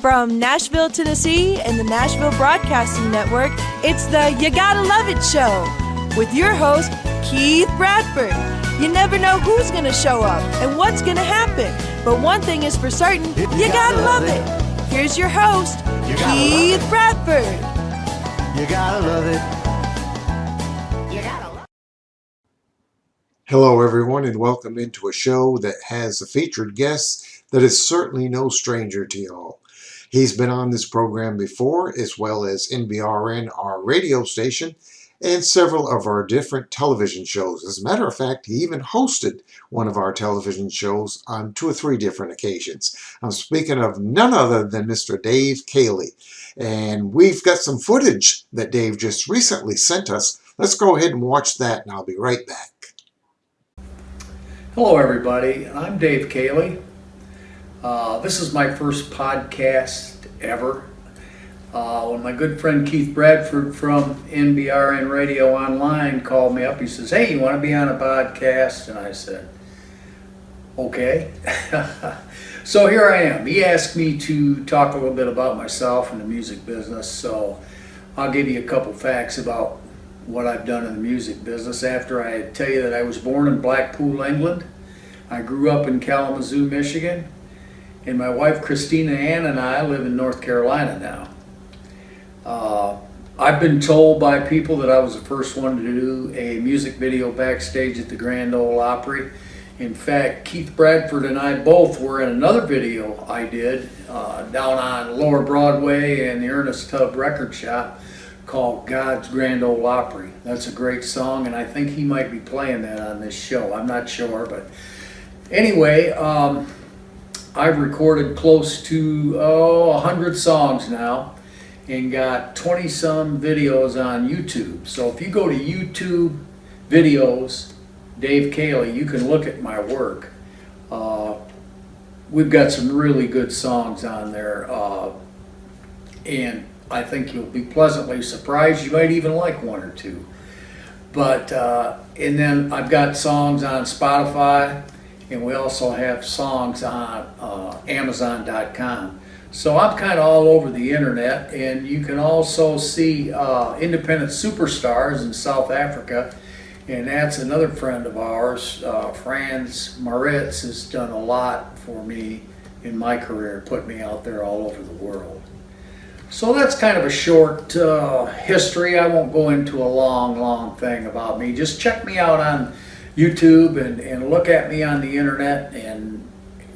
From Nashville, Tennessee and the Nashville Broadcasting Network, it's the You Gotta Love It Show with your host, Keith Bradford. You never know who's going to show up and what's going to happen, but one thing is for certain, you gotta love it. Here's your host, Keith Bradford. You gotta love it. You gotta love it. Hello, everyone, and welcome into a show that has a featured guest that is certainly no stranger to y'all. He's been on this program before, as well as NBRN, our radio station, and several of our different television shows. As a matter of fact, he even hosted one of our television shows on 2 or 3 different occasions. I'm speaking of none other than Mr. Dave Caley. And we've got some footage that Dave just recently sent us. Let's go ahead and watch that, and I'll be right back. Hello, everybody. I'm Dave Caley. This is my first podcast ever. When my good friend Keith Bradford from NBRN Radio Online called me up, he says, "Hey, you want to be on a podcast?" And I said, "Okay." So here I am. He asked me to talk a little bit about myself and the music business, so I'll give you a couple facts about what I've done in the music business. After I tell you that I was born in Blackpool, England, I grew up in Kalamazoo, Michigan, and my wife Christina Ann and I live in North Carolina now. I've been told by people that I was the first one to do a music video backstage at the Grand Ole Opry. In fact, Keith Bradford and I both were in another video I did down on Lower Broadway in the Ernest Tubb record shop called God's Grand Ole Opry. That's a great song, and I think he might be playing that on this show. I'm not sure, but anyway, I've recorded close to 100 songs now and got 20-some videos on YouTube. So if you go to YouTube videos, Dave Caley, you can look at my work. We've got some really good songs on there, and I think you'll be pleasantly surprised. You might even like one or two. But and then I've got songs on Spotify, and we also have songs on Amazon.com. So I'm kind of all over the internet, and you can also see Independent Superstars in South Africa, and that's another friend of ours. Frans Maritz has done a lot for me in my career, put me out there all over the world. So that's kind of a short history. I won't go into a long thing about me. Just check me out on YouTube and look at me on the internet and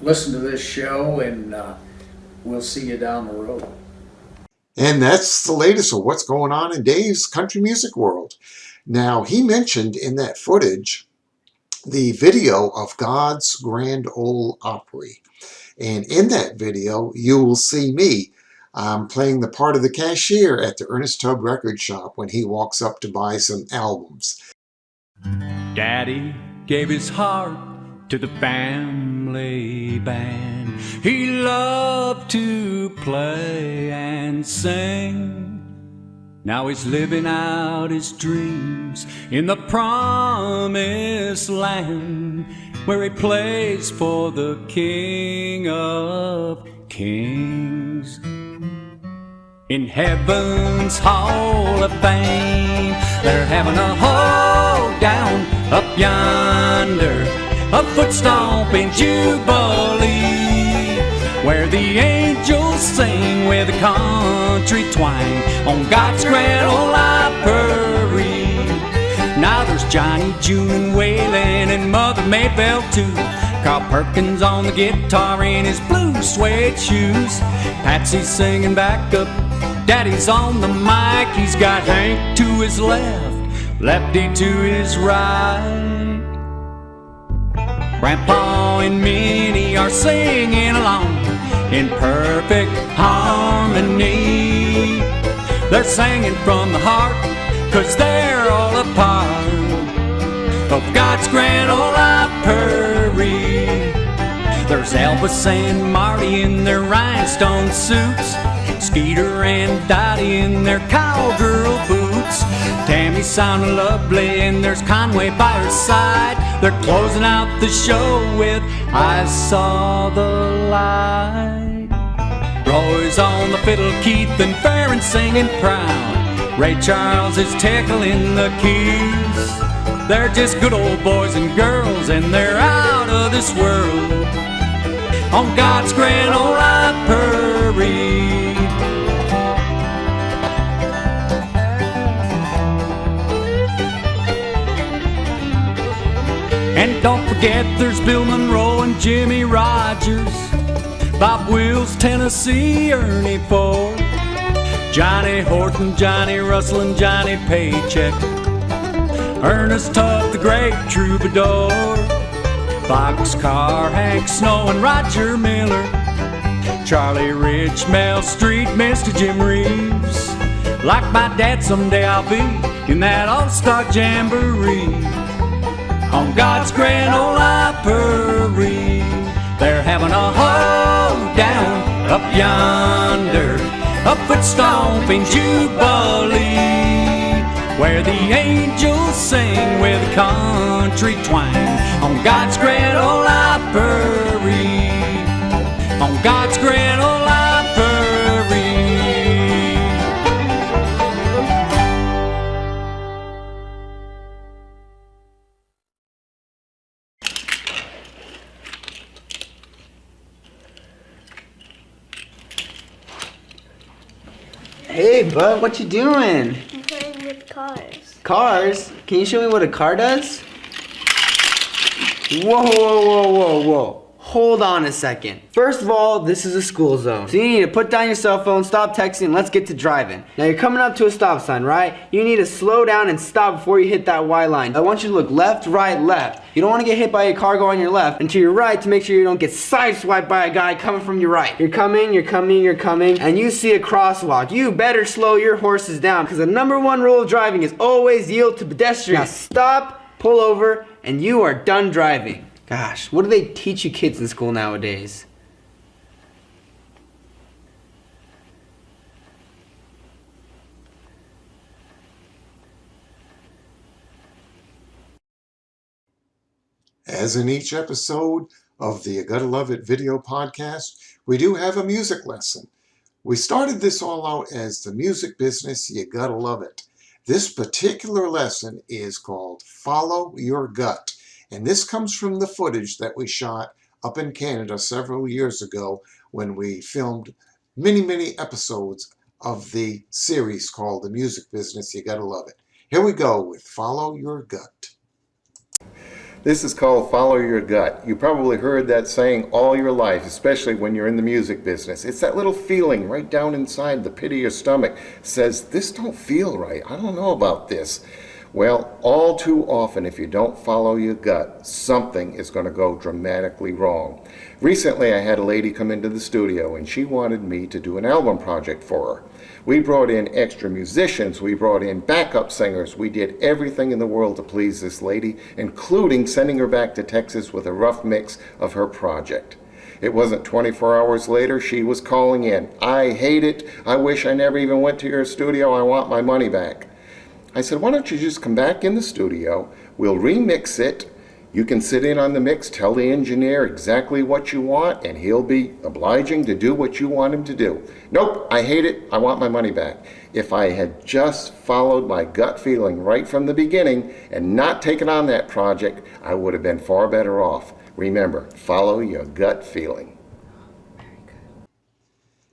listen to this show, and we'll see you down the road. And that's the latest of what's going on in Dave's country music world. Now, he mentioned in that footage the video of God's Grand Ole Opry. And in that video, you will see me playing the part of the cashier at the Ernest Tubb record shop when he walks up to buy some albums. Daddy gave his heart to the family band. He loved to play and sing. Now he's living out his dreams in the promised land, where he plays for the King of Kings. In heaven's Hall of Fame, they're having a hoedown up yonder, a foot-stomping jubilee, where the angels sing with a country twang on God's Grand Ole Opry. Now there's Johnny, June, and Waylon, and Mother Maybelle too. Carl Perkins on the guitar in his blue suede shoes. Patsy's singing backup, Daddy's on the mic. He's got Hank to his left, Lefty to his right. Grandpa and Minnie are singing along in perfect harmony. They're singing from the heart, 'cause they're all a part of God's Grand Ole Opry. There's Elvis and Marty in their rhinestone suits, Skeeter and Dottie in their cowgirl boots. Tammy's sounding lovely and there's Conway by her side. They're closing out the show with I Saw the Light. Roy's on the fiddle, Keith and Farron singing proud. Ray Charles is tickling the keys. They're just good old boys and girls, and they're out of this world on God's grand old library. And don't forget there's Bill Monroe and Jimmy Rogers, Bob Wills, Tennessee, Ernie Ford, Johnny Horton, Johnny Russell, and Johnny Paycheck, Ernest Tubb, the great troubadour, Boxcar, Hank Snow, and Roger Miller, Charlie Rich, Mel Street, Mr. Jim Reeves. Like my dad, someday I'll be in that all-star jamboree on God's grand old library. They're having a hoedown up yonder, a foot-stomping jubilee, where the angels sing with a country twang on God's grand old library, on God's grand old library. Hey, bud, what you doing? I'm playing with cars. Cars? Can you show me what a car does? Whoa, whoa, whoa, whoa, whoa. Hold on a second. First of all, this is a school zone. So you need to put down your cell phone, stop texting, and let's get to driving. Now you're coming up to a stop sign, right? You need to slow down and stop before you hit that Y line. I want you to look left, right, left. You don't want to get hit by a car going on your left, and to your right to make sure you don't get sideswiped by a guy coming from your right. You're coming, and you see a crosswalk. You better slow your horses down, because the #1 rule of driving is always yield to pedestrians. Now stop, pull over, and you are done driving. Gosh, what do they teach you kids in school nowadays? As in each episode of the You Gotta Love It video podcast, we do have a music lesson. We started this all out as the music business, you gotta love it. This particular lesson is called Follow Your Gut. And this comes from the footage that we shot up in Canada several years ago when we filmed many episodes of the series called The Music Business, You Gotta Love It. Here we go with Follow Your Gut. This is called Follow Your Gut. You probably heard that saying all your life, especially when you're in the music business. It's that little feeling right down inside the pit of your stomach says, this don't feel right. I don't know about this. Well, all too often, if you don't follow your gut, something is going to go dramatically wrong. Recently, I had a lady come into the studio and she wanted me to do an album project for her. We brought in extra musicians, we brought in backup singers, we did everything in the world to please this lady, including sending her back to Texas with a rough mix of her project. It wasn't 24 hours later, she was calling in. I hate it. I wish I never even went to your studio. I want my money back. I said, why don't you just come back in the studio, we'll remix it, you can sit in on the mix, tell the engineer exactly what you want, and he'll be obliging to do what you want him to do. Nope, I hate it, I want my money back. If I had just followed my gut feeling right from the beginning and not taken on that project, I would have been far better off. Remember, follow your gut feeling.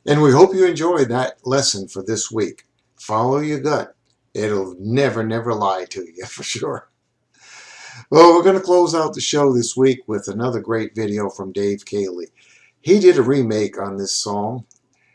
And we hope you enjoyed that lesson for this week. Follow your gut. It'll never lie to you, for sure. Well, we're going to close out the show this week with another great video from Dave Caley. He did a remake on this song.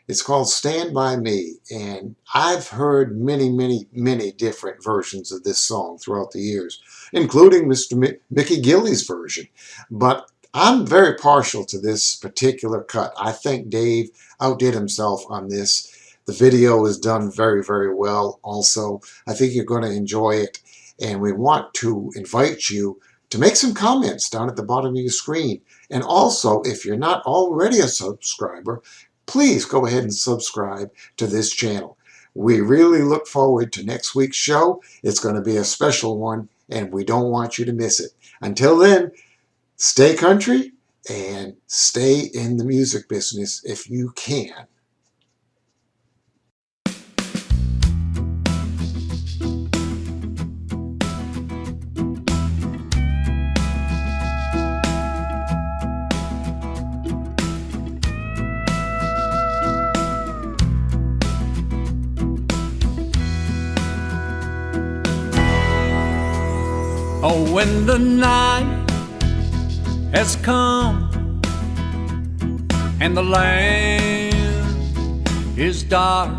It's called Stand By Me, and I've heard many different versions of this song throughout the years, including Mr. Mickey Gilley's version. But I'm very partial to this particular cut. I think Dave outdid himself on this. The video is done very well also. I think you're going to enjoy it. And we want to invite you to make some comments down at the bottom of your screen. And also, if you're not already a subscriber, please go ahead and subscribe to this channel. We really look forward to next week's show. It's going to be a special one, and we don't want you to miss it. Until then, stay country and stay in the music business if you can. Oh, when the night has come and the land is dark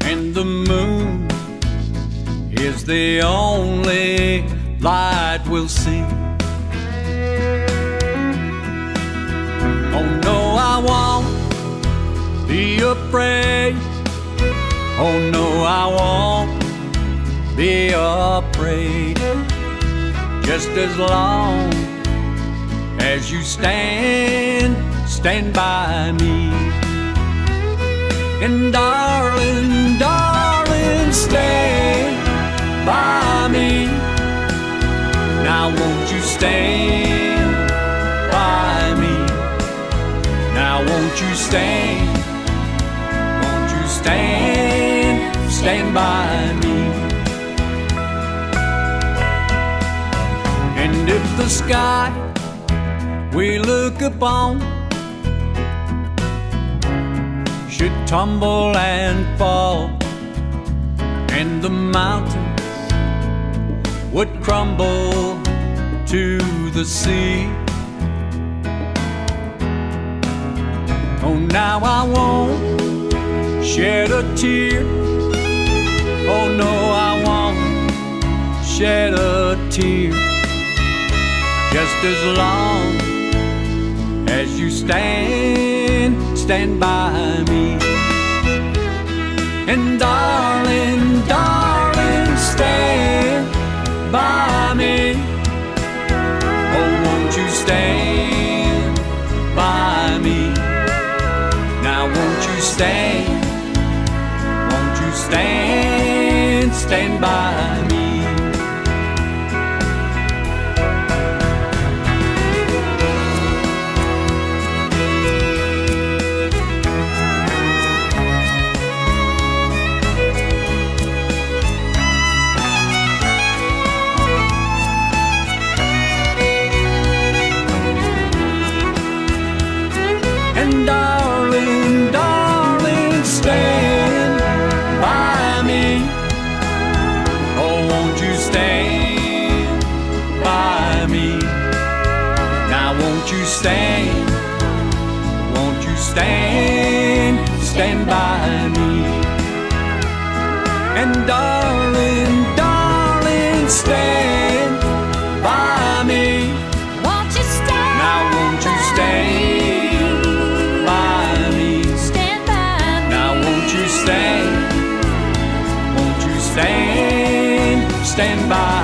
and the moon is the only light we'll see. Oh no, I won't be afraid. Oh no, I won't be afraid. Just as long as you stand by me. And darling, darling, stand by me. Now won't you stand by me? Now won't you stand? Won't you stand by me? And if the sky we look upon should tumble and fall, and the mountains would crumble to the sea, oh now I won't shed a tear. Oh no, I won't shed a tear. Just as long as you stand by me. And darling, darling, stand by me. Oh, won't you stand by me? Now won't you stand? Won't you stand by me? And darling, darling, stand by me. Oh, won't you stand by me? Now won't you stand? Won't you stand by me? And darling, darling, stand by me. Won't you stand? Now won't you stand? Stand by